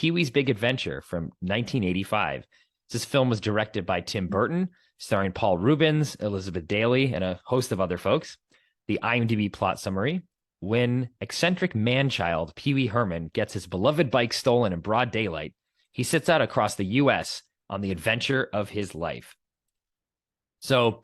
Pee-wee's Big Adventure from 1985. This film was directed by Tim Burton, starring Paul Rubens, Elizabeth Daily, and a host of other folks. The IMDb plot summary: when eccentric man-child Pee-wee Herman gets his beloved bike stolen in broad daylight, he sets out across the U.S. on the adventure of his life. So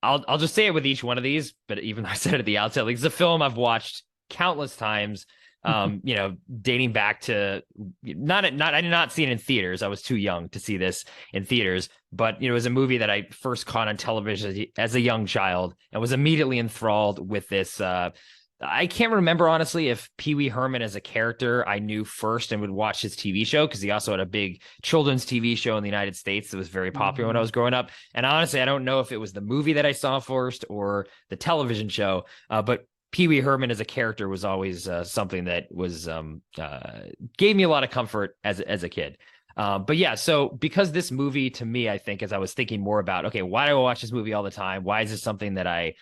I'll just say it with each one of these, but even though I said it at the outset, like, it's a film I've watched countless times. Dating back to I did not see it in theaters. I was too young to see this in theaters, but it was a movie that I first caught on television as a young child and was immediately enthralled with this. I can't remember, honestly, if Pee-wee Herman as a character I knew first and would watch his TV show, because he also had a big children's TV show in the United States that was very popular when I was growing up. And honestly, I don't know if it was the movie that I saw first or the television show, but Pee-wee Herman as a character was always something that was gave me a lot of comfort as a kid. But yeah, so because this movie, to me, I think, as I was thinking more about, okay, why do I watch this movie all the time? Why is this something that I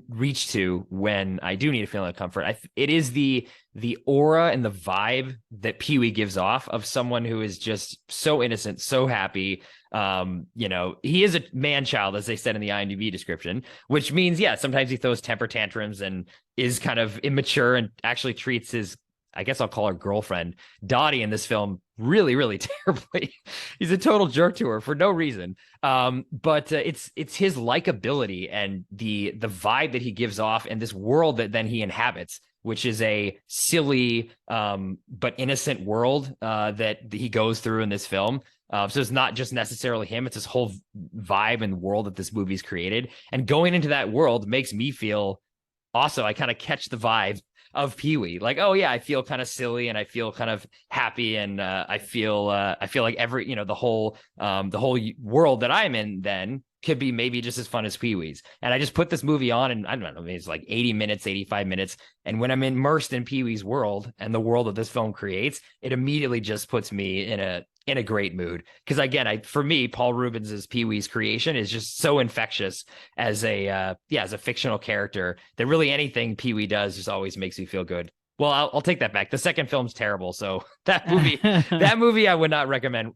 reach to when I do need a feeling of comfort? It is the aura and the vibe that Pee-wee gives off of someone who is just so innocent, so happy. He is a man child, as they said in the IMDb description, which means, yeah, sometimes he throws temper tantrums and is kind of immature and actually treats his, I guess I'll call her girlfriend, Dottie, in this film really, really terribly. He's a total jerk to her for no reason. But it's his likability and the vibe that he gives off in this world that then he inhabits, which is a silly but innocent world that he goes through in this film. So it's not just necessarily him, it's this whole vibe and world that this movie's created. And going into that world makes me feel, also, I kind of catch the vibe of Pee-wee, like, oh yeah, I feel kind of silly and I feel kind of happy, and I feel like every, the whole world that I'm in then could be maybe just as fun as Pee-wee's. And I just put this movie on, and I don't know, it's like 80 minutes, 85 minutes. And when I'm immersed in Pee-wee's world and the world that this film creates, it immediately just puts me in a great mood. Because again, for me, Paul Rubens's Pee-wee's creation is just so infectious as a fictional character that really anything Pee-wee does just always makes me feel good. Well, I'll take that back. The second film's terrible, so that movie I would not recommend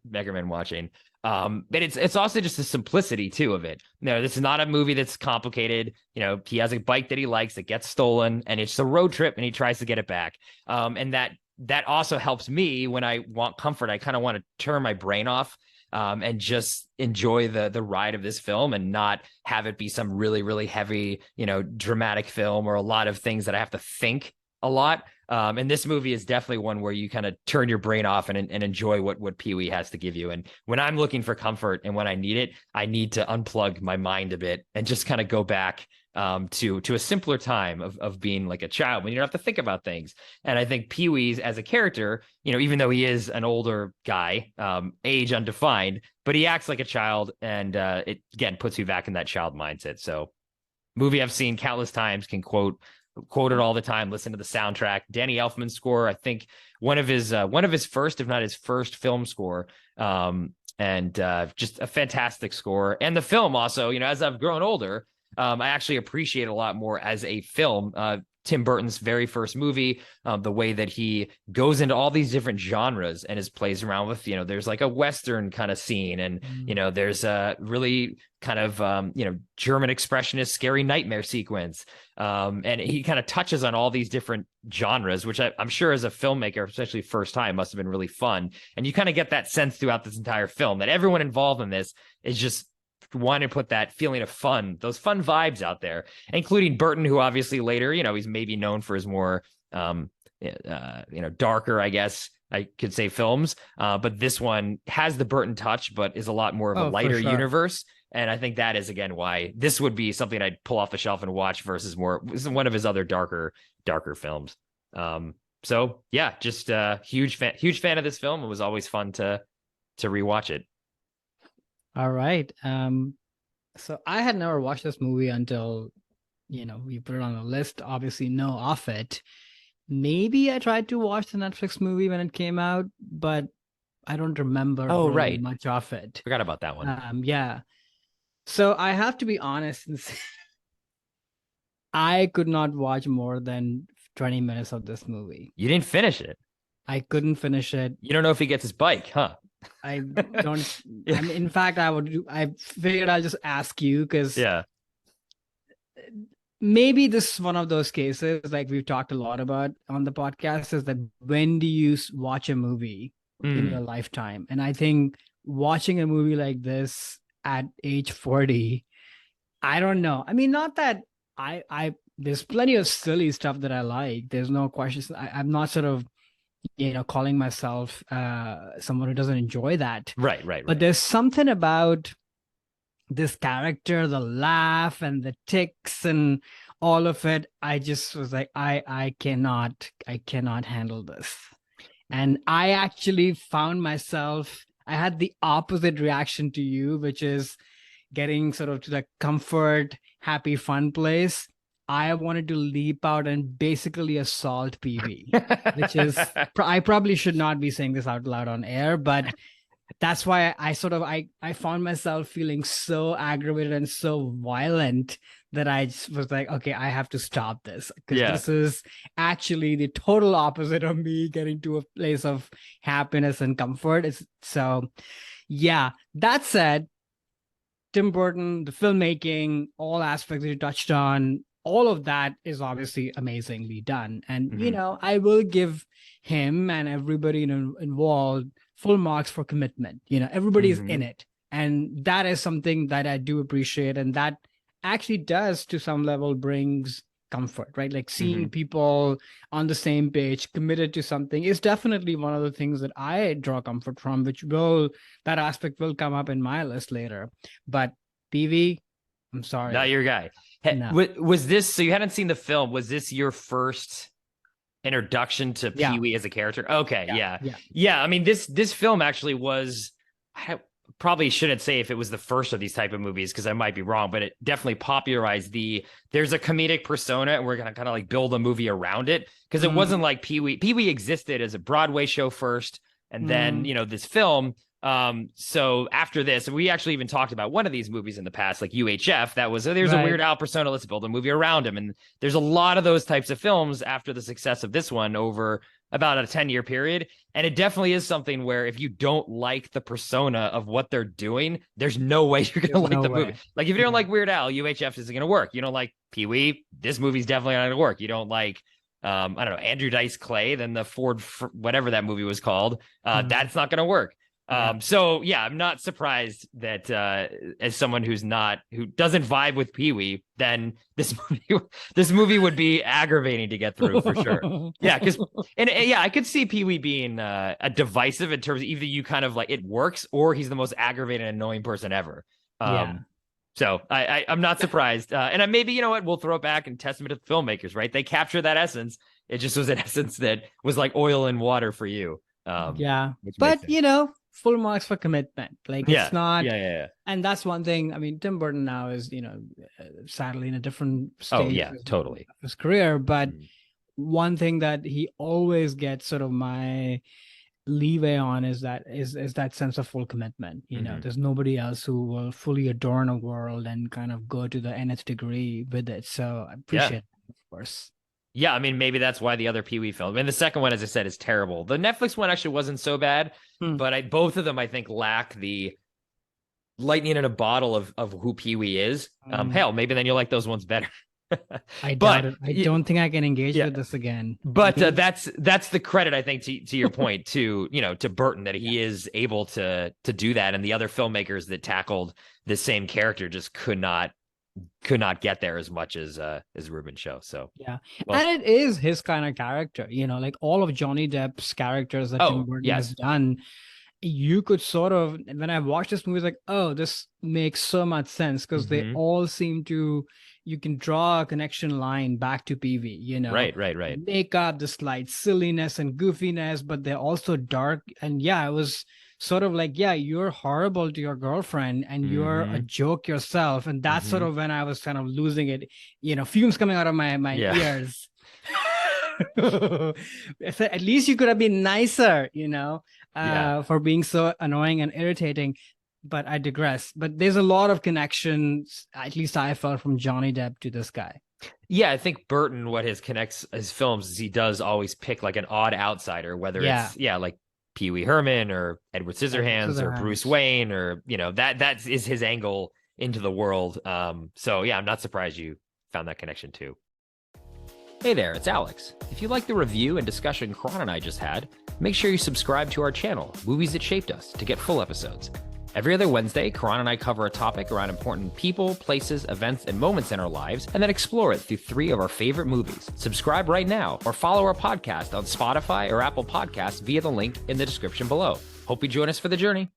watching. But it's also just the simplicity too of it. This is not a movie that's complicated. He has a bike that he likes that gets stolen, and it's a road trip, and he tries to get it back. And that also helps me when I want comfort. I kind of want to turn my brain off and just enjoy the ride of this film and not have it be some really, really heavy, dramatic film or a lot of things that I have to think a lot. And this movie is definitely one where you kind of turn your brain off and enjoy what Pee-wee has to give you. And when I'm looking for comfort and when I need it, I need to unplug my mind a bit and just kind of go back to a simpler time of being like a child when you don't have to think about things. And I think Pee-wee's as a character, even though he is an older guy, age undefined, but he acts like a child, and it again puts you back in that child mindset. So movie I've seen countless times, can quote it all the time, listen to the soundtrack. Danny Elfman's score, I think one of his first, if not his first film score. And just a fantastic score. And the film also, as I've grown older, I actually appreciate a lot more as a film. Tim Burton's very first movie, the way that he goes into all these different genres and plays around with, there's like a Western kind of scene, and, there's a really kind of, German expressionist scary nightmare sequence. And he kind of touches on all these different genres, which I'm sure as a filmmaker, especially first time, must have been really fun. And you kind of get that sense throughout this entire film that everyone involved in this is just want to put that feeling of fun, those fun vibes out there, including Burton, who obviously later, he's maybe known for his more, darker, I guess I could say, films. But this one has the Burton touch, but is a lot more of a lighter universe. And I think that is, again, why this would be something I'd pull off the shelf and watch versus one of his other darker films. So yeah, just a huge fan of this film. It was always fun to rewatch it. All right. So I had never watched this movie until, we put it on the list. Obviously, know of it. Maybe I tried to watch the Netflix movie when it came out, but I don't remember much of it. Forgot about that one. Yeah. So I have to be honest and say I could not watch more than 20 minutes of this movie. You didn't finish it? I couldn't finish it. You don't know if he gets his bike, huh? I don't. Yeah. I mean, in fact, I figured I'll just ask you because Yeah. maybe this is one of those cases like we've talked a lot about on the podcast is that when do you watch a movie in your Mm. lifetime? And I think watching a movie like this at age 40, I don't know. I mean, not that I there's plenty of silly stuff that I like. There's no question. I'm not sort of, calling myself someone who doesn't enjoy that. Right, right, But right. there's something about this character, the laugh and the ticks and all of it. I just was like, I cannot handle this. And I actually found myself, I had the opposite reaction to you, which is getting sort of to the comfort, happy, fun place. I wanted to leap out and basically assault PV, which is, I probably should not be saying this out loud on air, but that's why I sort of I found myself feeling so aggravated and so violent that I just was like, okay, I have to stop this because Yeah. this is actually the total opposite of me getting to a place of happiness and comfort. It's so yeah. That said, Tim Burton, the filmmaking, all aspects that you touched on, all of that is obviously amazingly done. And, Mhm. I will give him and everybody involved full marks for commitment. Everybody's in Mhm. it. And that is something that I do appreciate. And that actually does, to some level, brings comfort, right? Like seeing Mhm. people on the same page, committed to something is definitely one of the things that I draw comfort from, that aspect will come up in my list later. But PV, I'm Not sorry. your guy. No. Was this so you hadn't seen the film? Was this your first introduction to Yeah. Pee Wee as a character? Okay, Yeah. yeah. Yeah. Yeah, I mean this film actually was I probably shouldn't say if it was the first of these type of movies because I might be wrong, but it definitely popularized there's a comedic persona and we're going to kind of like build a movie around it because it wasn't Mm, like Pee Wee. Pee Wee existed as a Broadway show first and then, mm, this film. So after this, we actually even talked about one of these movies in the past, like UHF, that was there's a right. Weird Al persona, let's build a movie around him. And there's a lot of those types of films after the success of this one over about a 10-year period. And it definitely is something where if you don't like the persona of what they're doing, there's no way you're going There's to like no the movie. way. Like if you don't Yeah. like Weird Al, UHF isn't going to work. You don't like Pee Wee, this movie's definitely not going to work. You don't like, I don't know, Andrew Dice Clay, then the Ford, whatever that movie was called, Mm, that's not going to work. yeah. So yeah, I'm not surprised that as someone who doesn't vibe with Pee Wee, then this movie would be aggravating to get through for sure. Yeah, because yeah, I could see Pee Wee being a divisive in terms of either you kind of like it works or he's the most aggravating, annoying person ever. Yeah. So I'm not surprised, and maybe you know what we'll throw it back and testament to the filmmakers, right? They captured that essence. It just was an essence that was like oil and water for you, Yeah. which makes But, sense. full marks for commitment. Like it's Yeah, not, yeah, yeah, yeah. and that's one thing. I mean, Tim Burton now is, sadly in a different Oh stage yeah, totally. of his career. But Mm. one thing that he always gets sort of my leeway on is that sense of full commitment. Mhm. There's nobody else who will fully adorn a world and kind of go to the nth degree with it. So I Yeah. appreciate it, of course. Yeah, I mean, maybe that's why the other Pee Wee film. I mean, the second one, as I said, is terrible. The Netflix one actually wasn't so bad, Hmm. but both of them, I think, lack the lightning in a bottle of who Pee Wee is. Mm, Hell, maybe then you'll like those ones better. I doubt But it. I don't think I can engage yeah, with this again. but that's the credit I think to your point to to Burton that he is able to do that, and the other filmmakers that tackled the same character just could not get there as much as Ruben show. So Yeah. well, And it is his kind of character, like all of Johnny Depp's characters that Tim oh Burton has yes, done. You could sort of, when I watched this movie, it's like, oh, this makes so much sense because they hmm all seem to, you can draw a connection line back to PV, right, right, right. makeup, the slight silliness and goofiness, but they're also dark. And yeah, it was sort of like, yeah, you're horrible to your girlfriend and you're a hmm joke yourself. And that's sort hmm of when I was kind of losing it, fumes coming out of my Yeah. ears. At least you could have been nicer, Yeah. for being so annoying and irritating. But I digress. But there's a lot of connections, at least I felt, from Johnny Depp to this guy. Yeah, I think Burton, what his connects his films is he does always pick like an odd outsider, whether Yeah. it's like Pee Wee Herman or Edward Edward Scissorhands or Bruce Scissorhands. Wayne, or that is his angle into the world. So yeah, I'm not surprised you found that connection too. Hey there, it's Alex. If you like the review and discussion Karan and I just had, make sure you subscribe to our channel, Movies That Shaped Us, to get full episodes. Every other Wednesday, Karan and I cover a topic around important people, places, events, and moments in our lives, and then explore it through 3 of our favorite movies. Subscribe right now or follow our podcast on Spotify or Apple Podcasts via the link in the description below. Hope you join us for the journey.